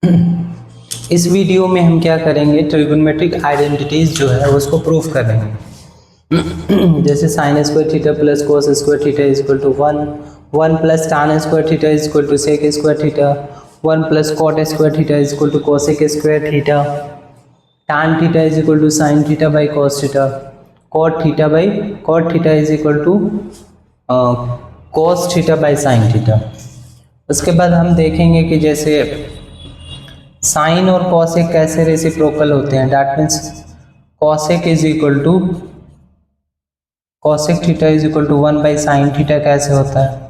इस वीडियो में हम क्या करेंगे, ट्रिगोनोमेट्रिक आइडेंटिटीज जो है उसको प्रूफ करेंगे। जैसे sine square theta plus cos square theta is equal to 1 plus tan square theta is equal to sec square theta, 1 plus cot square theta is equal to cosec square theta, tan theta is equal to sine theta by cos theta, cot theta is equal to cos theta by sine theta. उसके बाद हम देखेंगे कि जैसे sign और cosec कैसे reciprocal होते हैं। That means cosec is equal to cosec theta is equal to 1 by sine theta कैसे होता है,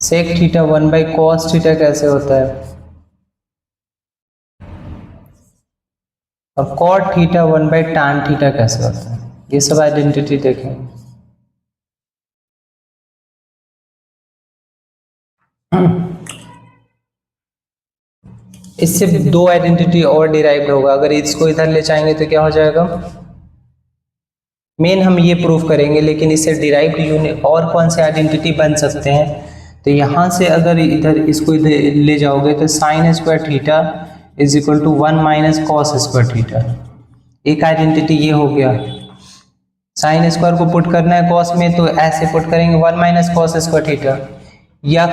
sec theta 1 by cos theta कैसे होता है, और cot theta 1 by tan theta कैसे होता है। ये सब आइडेंटिटी देखेंगे। इससे दो आइडेंटिटी और डिराइव्ड होगा। अगर इसको इधर ले जाएंगे तो क्या हो जाएगा, मेन हम ये प्रूफ करेंगे, लेकिन इससे डिराइव्ड यूनिट और कौन से आइडेंटिटी बन सकते हैं। तो यहाँ से अगर इधर इसको इधर ले जाओगे तो sine square theta is equal to 1 minus cos square theta, एक आइडेंटिटी ये हो गया। साइन स्क्वायर को पुट करना है कॉस में तो ऐसे पुट करेंगे 1 माइनस कॉस स्क्वायर थीटा, या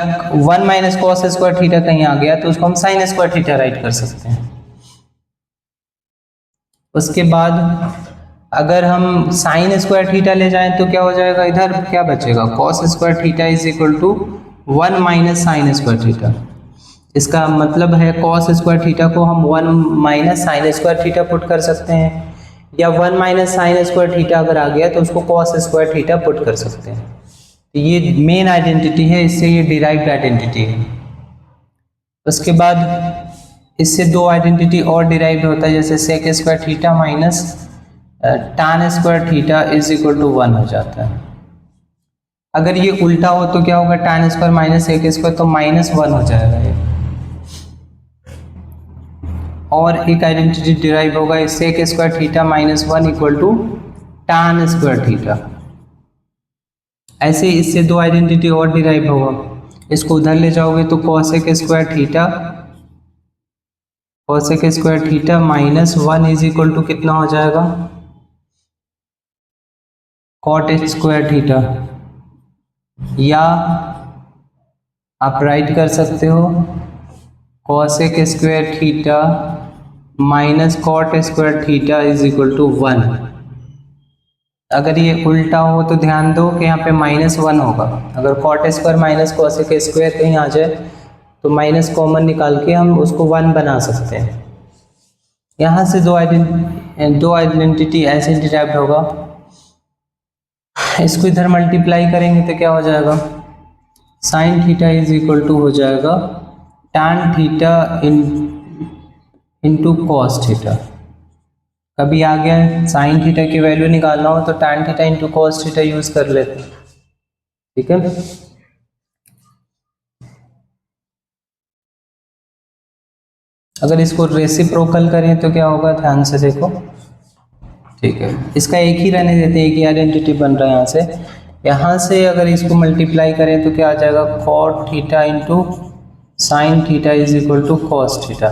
1 माइनस कॉस स्क्वायर थीटा कहीं आ गया तो उसको हम साइन स्क्वायर थीटा राइट कर सकते हैं। उसके बाद अगर हम साइन स्क्वायर थीटा ले जाएं तो क्या हो जाएगा, इधर क्या बचेगा, cos square theta is equal to 1 minus sine square theta. इसका मतलब है कॉस स्क्वायर थीटा को हम 1 minus sine square theta put कर सकते हैं, या 1 माइनस साइन स्क्वायर थीटा अगर आ गया तो उसको कॉस स्क्वायर थीटा पुट कर सकते हैं। तो ये मेन आइडेंटिटी है, इससे ये डिराइव्ड आइडेंटिटी है। उसके बाद इससे दो आइडेंटिटी और डिराइव्ड होता है, जैसे sec square theta minus tan square theta is equal to 1 हो जाता है। अगर ये उल्टा हो तो क्या होगा, tan square minus sec square तो -1 हो जाएगा ये। और एक आइडेंटिटी डिराइव होगा sec square theta -1 equal to tan square theta. ऐसे इससे दो आइडेंटिटी और डिराइव होगा। इसको उधर ले जाओगे तो cosec square theta -1 is equal to कितना हो जाएगा, कॉट स्क्वायर थीटा, या आप राइट कर सकते हो cosec square theta minus cot square theta is equal to 1। अगर ये उल्टा हो तो ध्यान दो कि यहाँ पे -1 होगा। अगर cot square minus cosec square कहीं आ जाए तो माइनस कॉमन निकाल के हम उसको 1 बना सकते हैं। यहाँ से दो आइडेंटिटी ऐसे डिराइव्ड होगा। इसको इधर मल्टीप्लाई करेंगे तो क्या हो जाएगा, sine theta is equal to हो जाएगा tan theta into cos theta. कभी आ गया साइन थीटा की वैल्यू निकालना हो तो tan theta into cos theta use कर लेते हैं, ठीक है। अगर इसको रेसिप्रोकल करें तो क्या होगा, ध्यान से देखो, ठीक है। इसका एक ही रहने देते हैं, एक ही आइडेंटिटी बन रहा है। यहाँ से अगर इसको मल्टीप्लाई करें तो क्या आ जाएगा, cot theta into sine theta is equal to cos theta.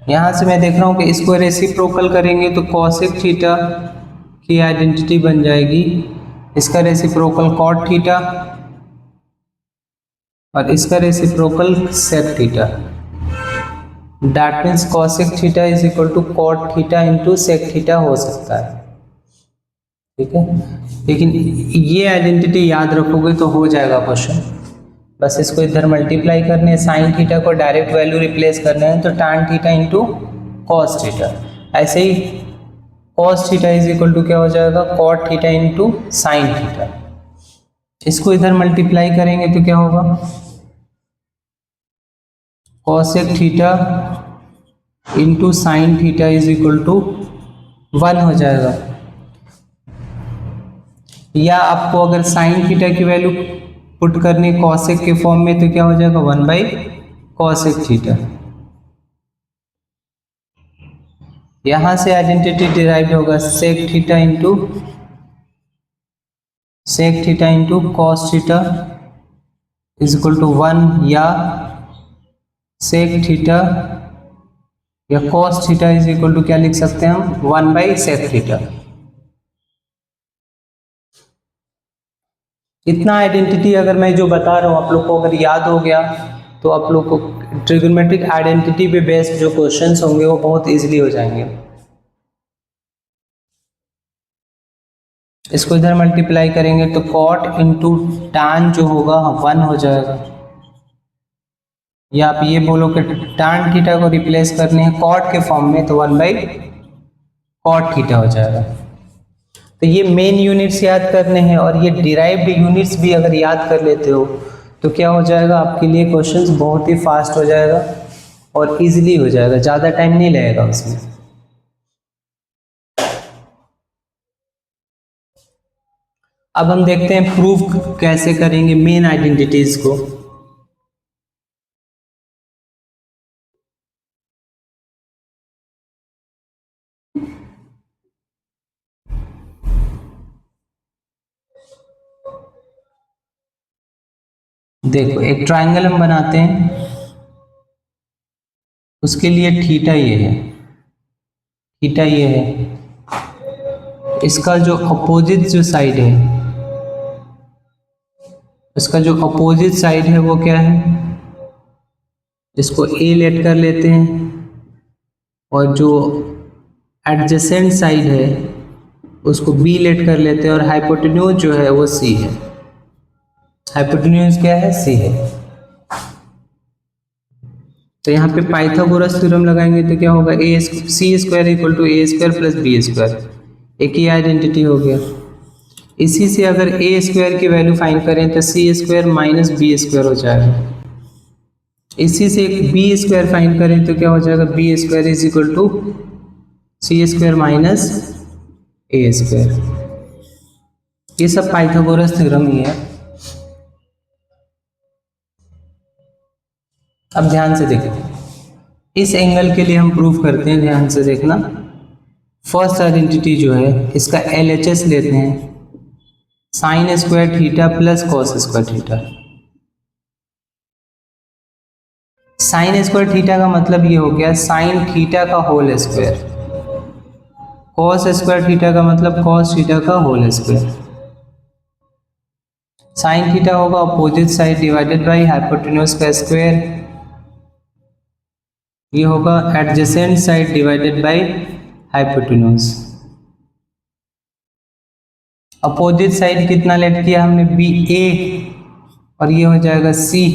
यहाँ से मैं देख रहा हूँ कि इसको रेसिप्रोकल करेंगे तो कॉसेक थीटा की आइडेंटिटी बन जाएगी, इसका रेसिप्रोकल कॉट थीटा और इसका reciprocal sec theta. That means cosec theta is equal to cot theta into sec theta हो सकता है, ठीक है। लेकिन ये आइडेंटिटी याद रखोगे तो हो जाएगा क्वेश्चन। बस इसको इधर मल्टीप्लाई करने हैं, साइन थीटा को डायरेक्ट वैल्यू रिप्लेस करने हैं तो tan theta into cos theta. ऐसे ही cos theta is equal to क्या हो जाएगा, cot theta into sine theta. इसको इधर मल्टीप्लाई करेंगे तो क्या होगा, cosec theta into sine theta is equal to 1 हो जाएगा। या आपको अगर साइन थीटा की वैल्यू पुट करनी कॉसेक के फॉर्म में तो क्या हो जाएगा, 1 बाई कॉसेक थीटा। यहां से आइडेंटिटी डिराइव होगा sec theta into cos theta is equal to 1 या सेक थीटा या cos theta is equal to क्या लिख सकते हैं हम 1/sec थीटा। इतना आइडेंटिटी अगर मैं जो बता रहा हूँ आप लोग को अगर याद हो गया तो आप लोग को ट्रिग्नोमेट्रिक आइडेंटिटी पे बेस्ड जो क्वेश्चंस होंगे वो बहुत इजीली हो जाएंगे। इसको इधर मल्टीप्लाई करेंगे तो कॉट इंटू tan जो होगा 1 हो जाएगा, या आप ये बोलो कि tan थीटा को रिप्लेस करने हैं कॉट के फॉर्म में तो 1/cot थीटा हो जाएगा। तो ये मेन यूनिट्स याद करने हैं और ये डिराइव्ड यूनिट्स भी अगर याद कर लेते हो तो क्या हो जाएगा आपके लिए क्वेश्चंस बहुत ही फास्ट हो जाएगा और इजीली हो जाएगा, ज़्यादा टाइम नहीं लगेगा उसमें। अब हम देखते हैं प्रूफ कैसे करेंगे मेन आइडेंटिटीज को। देखो एक ट्रायंगल हम बनाते हैं, उसके लिए थीटा ये है, थीटा ये है, इसका जो अपोजिट जो साइड है, इसका जो अपोजिट साइड है वो क्या है, इसको ए लेट कर लेते हैं और जो एडजेसेंट साइड है उसको बी लेट कर लेते हैं और हाइपोटेन्यूज जो है वो सी है। हाइपोटेन्यूज क्या है, सी है। तो यहाँ पे पाइथागोरस थ्योरम लगाएंगे तो क्या होगा, A C square equal to A square plus B square, एक ही आइडेंटिटी हो गया। इसी से अगर ए स्क्वायर की वैल्यू फाइंड करें तो C square minus B square हो जाएगा। इसी से एक बी स्क्वायर फाइंड करें तो क्या हो जाएगा, B square is equal to C square minus A square. ये सब पाइथागोरस थ्योरम ही है। अब ध्यान से देखो, इस एंगल के लिए हम प्रूफ करते हैं, ध्यान से देखना। फर्स्ट आइडेंटिटी जो है इसका LHS लेते हैं, sine square theta plus cos square theta. Sine square theta का मतलब ये हो गया साइन थीटा का whole square, cos square theta का मतलब कॉस थीटा का होल स्क्वायर। साइन थीटा होगा opposite side divided by hypotenuse का स्क्वायर, ये होगा adjacent side divided by hypotenuse. Opposite side कितना लेट किया हमने, बी ए, और ये हो जाएगा सी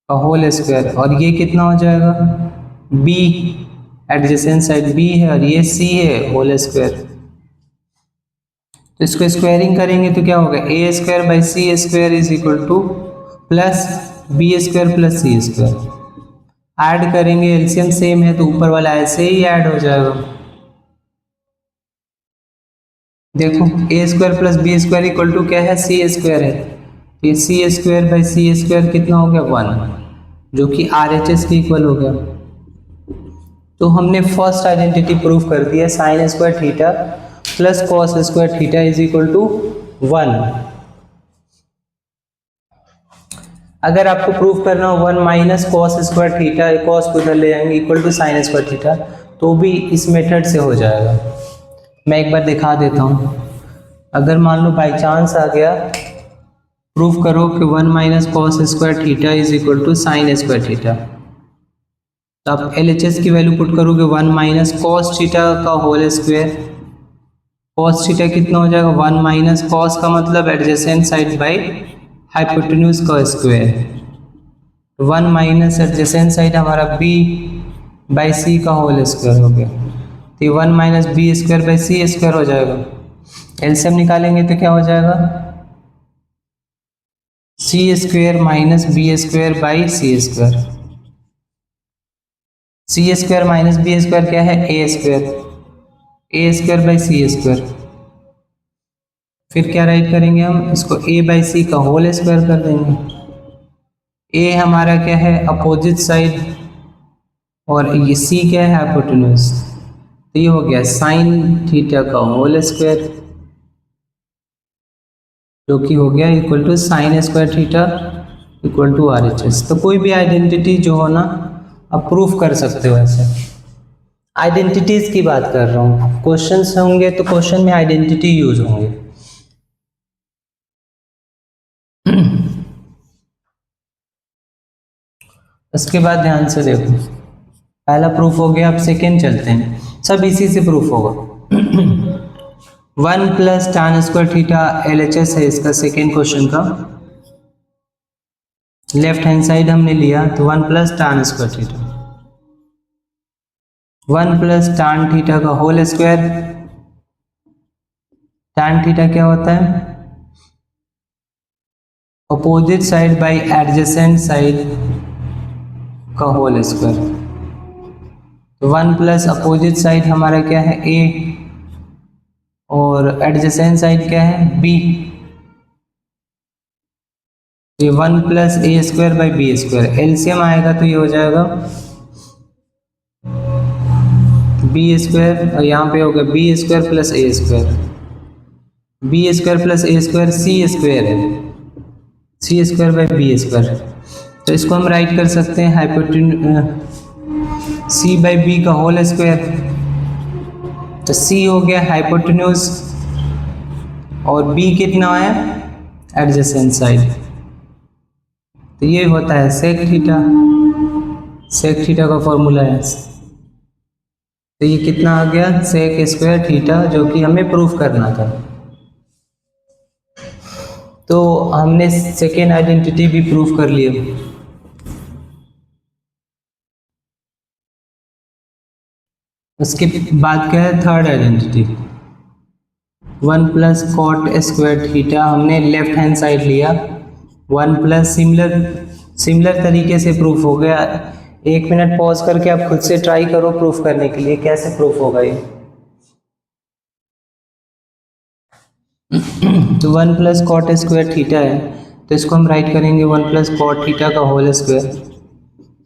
का होल स्क्वायर, और ये कितना हो जाएगा बी, एडजेसेंट साइड बी है और ये सी है होल स्क्वायर। तो इसको स्क्वायरिंग करेंगे तो क्या होगा, A square by C square is equal to plus B square plus C square. Add करेंगे, एलसीएम सेम है तो ऊपर वाला ऐसे ही ऐड हो जाएगा। देखो A square plus B square equal to क्या है, सी स्क्वायर है। ये C square by C square कितना हो गया 1, जो कि RHS के इक्वल हो गया। तो हमने फर्स्ट आइडेंटिटी प्रूफ कर दी है, sine square theta plus cos square theta is equal to 1। अगर आपको प्रूफ करना हो 1 minus cos square theta, cos को इधर ले जाएंगे equal to sine square theta, तो भी इस मेथड से हो जाएगा। मैं एक बार दिखा देता हूँ। अगर मान लो बाई चांस आ गया, प्रूफ करो कि 1 minus cos square theta is equal to sine square theta, तो आप LHS की वैल्यू पुट करोगे 1 माइनस कॉस थीटा का होल स्क्वायर। कॉस थीटा कितना हो जाएगा, 1 माइनस कॉस का मतलब एडजेसेंट साइड बाई हाइपोटेन्यूज का स्क्वायर, 1 माइनस एडजेसेंट साइड हमारा b बाई सी का होल स्क्वायर हो गया। तो 1 minus B square by C square हो जाएगा। एलसीएम निकालेंगे तो क्या हो जाएगा, C square minus B square by C square. C square minus B square क्या है, A square, A square by C square. फिर क्या राइट करेंगे हम, इसको ए बाई सी का होल स्क्वायर कर देंगे। ए हमारा क्या है, अपोजिट साइड, और ये सी क्या है, हाइपोटेन्यूज। तो ये हो गया साइन थीटा का होल स्क्वायर जो कि हो गया equal to sine square theta equal to RHS। तो कोई भी आइडेंटिटी जो हो ना आप प्रूफ कर सकते हो। ऐसे आइडेंटिटीज की बात कर रहा हूँ, क्वेश्चंस होंगे तो क्वेश्चन में आइडेंटिटी यूज होंगे। उसके बाद ध्यान से देखो, पहला प्रूफ हो गया, अब सेकेंड चलते हैं, सब इसी से प्रूफ होगा। 1 plus tan square theta LHS है इसका सेकेंड क्वेश्चन का। लेफ्ट हैंड साइड हमने लिया तो 1 plus tan square theta, 1 plus tan theta का होल स्क्वायर। tan थीटा क्या होता है? Opposite side by adjacent side का होल स्क्वायर। तो 1 प्लस अपोजिट साइड हमारा क्या है? A, और एडजेसेंट साइड क्या है? B। ये 1 plus A square by B square, LCM आएगा तो ये हो जाएगा बी स्क्वायर, और यहाँ पे होगा B square plus A square. B square plus A square C square है, C square by B square. तो इसको हम राइट कर सकते हैं सी बाई बी का होल स्क्वायर। तो सी हो गया हाइपोटेन्यूज और बी कितना है? Adjacent side. तो ये होता है सेक थीटा, सेक थीटा का फॉर्मूला है। तो ये कितना आ गया? सेक स्क्वायर थीटा, जो कि हमें प्रूफ करना था। तो हमने सेकेंड आइडेंटिटी भी प्रूफ कर लिया। उसके बाद क्या है? Third identity, 1 plus cot square theta, हमने लेफ्ट हैंड साइड लिया। 1 प्लस सिमिलर तरीके से प्रूफ हो गया। 1 मिनट पॉज करके आप खुद से ट्राई करो प्रूफ करने के लिए, कैसे प्रूफ होगा ये। तो 1 प्लस कॉट स्क्वायर थीटा है, तो इसको हम राइट करेंगे 1 प्लस कॉट थीटा का होल स्क्वायर।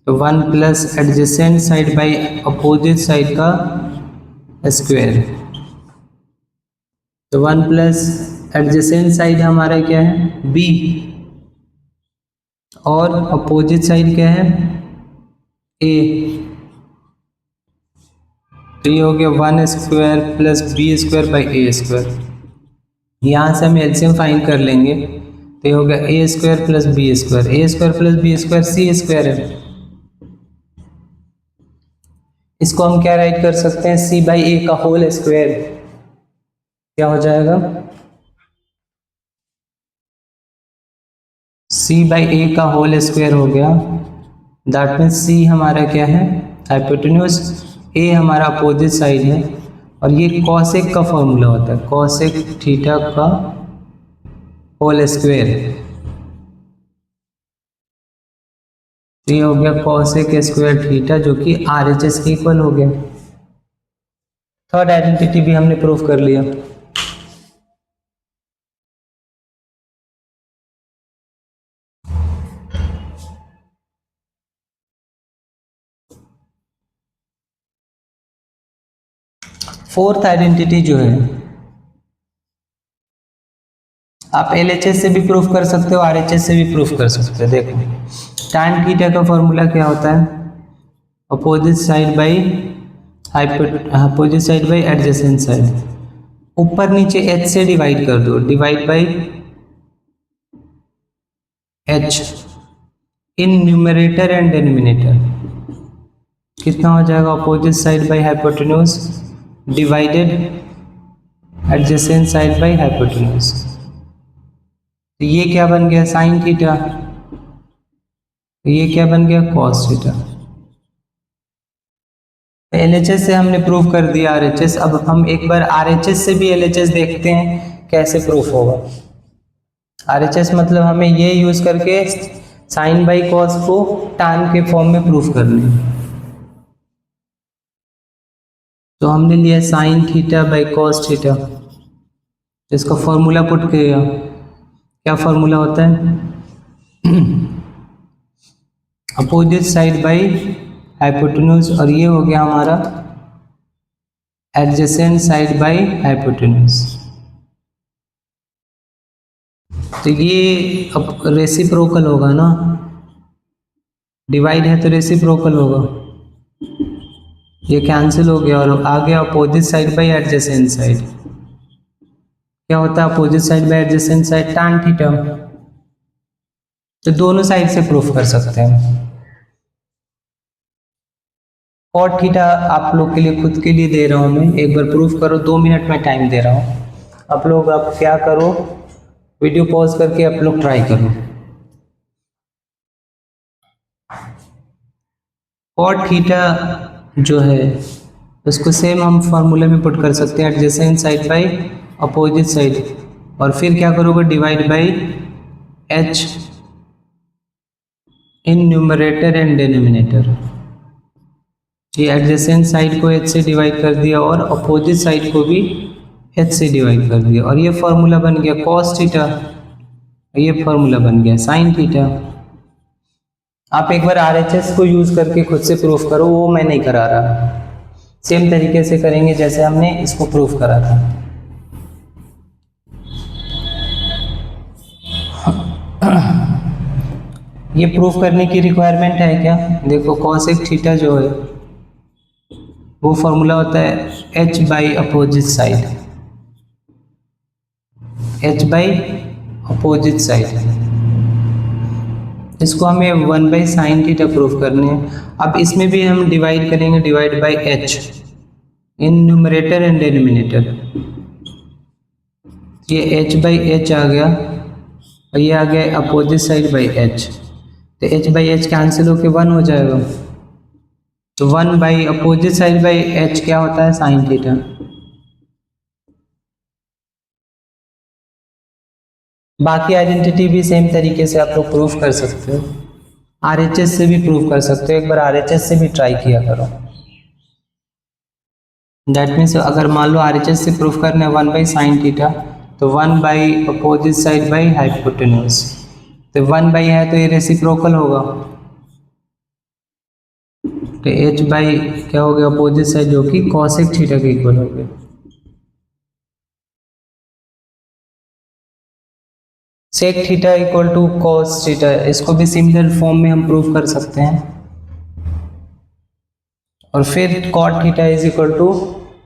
तो 1 plus adjacent side by opposite side का स्क्वायर। तो 1 प्लस एडजेसेंट साइड हमारा क्या है? B, और अपोजिट साइड क्या है? A। तो ये हो गया 1 square plus B square by A square. यहाँ से हम एलसीएम फाइंड कर लेंगे, तो ये हो गया ए square plus B square. A square plus B square C square है। इसको हम क्या राइट कर सकते हैं? सी बाई ए का होल स्क्वायर। क्या हो जाएगा? सी बाई ए का होल स्क्वायर हो गया। दैट मीन्स सी हमारा क्या है? हाइपोटेन्यूज, ए हमारा अपोजिट साइड है, और ये कॉसेक का फॉर्मूला होता है, कॉसेक थीटा का होल स्क्वायर। तो ये हो गया कॉसेक स्क्वायर थीटा, जो कि RHS के इक्वल हो गया। थर्ड आइडेंटिटी भी हमने प्रूफ कर लिया। फोर्थ आइडेंटिटी जो है, आप LHS से भी प्रूफ कर सकते हो, RHS से भी प्रूफ कर सकते हो। देखो tan थीटा का फॉर्मूला क्या होता है? Opposite side by opposite side by adjacent side. ऊपर नीचे h से डिवाइड कर दो, divide by h in numerator and denominator. कितना हो जाएगा? Opposite side by hypotenuse divided adjacent side by hypotenuse. तो ये क्या बन गया? Sine theta. तो ये क्या बन गया? Cos theta. LHS से हमने प्रूफ कर दिया RHS। अब हम एक बार RHS से भी LHS देखते हैं कैसे प्रूफ होगा। RHS मतलब हमें ये यूज करके साइन बाई कॉस को tan के फॉर्म में प्रूफ करना है। तो हमने लिया sign theta by cos theta, इसका फॉर्मूला पुट किया। क्या फॉर्मूला होता है? अपोजिट साइड बाई हाइपोटेन्यूज, और ये हो गया हमारा एडजेसेंट साइड बाई हाइपोटेन्यूज। तो ये अब रेसिप्रोकल होगा ना, डिवाइड है तो रेसिप्रोकल होगा, ये कैंसिल हो गया और आ गया opposite side by adjacent side. क्या होता है opposite side by adjacent side? tan theta. तो दोनों साइड से प्रूफ कर सकते हैं। cot थीटा आप लोग के लिए खुद के लिए दे रहा हूं मैं, एक बार प्रूफ करो, 2 मिनट में टाइम दे रहा हूं। आप लोग अब क्या करो, वीडियो पॉज करके आप लोग ट्राई करो। cot थीटा जो है उसको सेम हम फॉर्मूले में पुट कर सकते हैं, adjacent side by opposite side, और फिर क्या करोगे, divide by h in numerator and denominator. ये एडजेसेंट साइड को h से डिवाइड कर दिया और अपोजिट साइड को भी h से डिवाइड कर दिया, और ये फॉर्मूला बन गया cos थीटा, ये फॉर्मूला बन गया sin थीटा। आप एक बार RHS को यूज करके खुद से प्रूफ करो, वो मैं नहीं करा रहा, सेम तरीके से करेंगे जैसे हमने इसको प्रूफ करा था। ये प्रूफ करने की रिक्वायरमेंट है क्या? देखो cosec थीटा जो है वो फॉर्मूला होता है h by opposite side, h by opposite side. इसको हमें 1 बाई साइन थीटा प्रूफ करने हैं। अब इसमें भी हम डिवाइड करेंगे, divide by h in numerator and denominator. ये h बाई h आ गया और ये आ गया अपोजिट साइड बाई h, तो h बाई h कैंसिल होके 1 हो जाएगा, तो 1 by opposite side by h क्या होता है, साइन थीटा। बाकी आइडेंटिटी भी सेम तरीके से आप लोग प्रूफ कर सकते हो, RHS से भी प्रूफ कर सकते हो, एक बार RHS से भी ट्राई किया करो। दैट मीन्स अगर मान लो RHS से प्रूफ करना है 1 बाई साइन थीटा, तो 1 by opposite side by hypotenuse, तो 1 बाई है तो ये रेसिप्रोकल होगा, तो h बाई क्या हो गया अपोजिट साइड जो कि cosec थीटा के इक्वल हो गया। sec theta equal to cos theta, इसको भी सिमिलर फॉर्म में हम प्रूफ कर सकते हैं, और फिर cot theta is equal to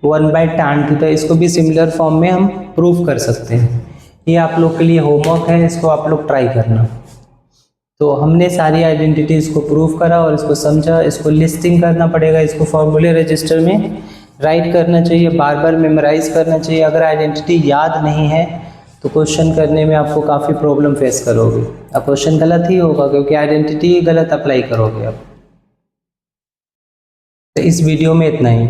1 by tan theta, इसको भी सिमिलर फॉर्म में हम प्रूफ कर सकते हैं। ये आप लोग के लिए होमवर्क है, इसको आप लोग ट्राई करना। तो हमने सारी आइडेंटिटीज को प्रूफ करा और इसको समझा, इसको लिस्टिंग करना पड़ेगा, इसको फॉर्मूले रजिस्टर में राइट करना चाहिए, बार बार मेमोराइज करना चाहिए। अगर आइडेंटिटी याद नहीं है तो क्वेश्चन करने में आपको काफ़ी प्रॉब्लम फेस करोगे, अब क्वेश्चन गलत ही होगा क्योंकि आइडेंटिटी गलत अप्लाई करोगे आप। तो इस वीडियो में इतना ही।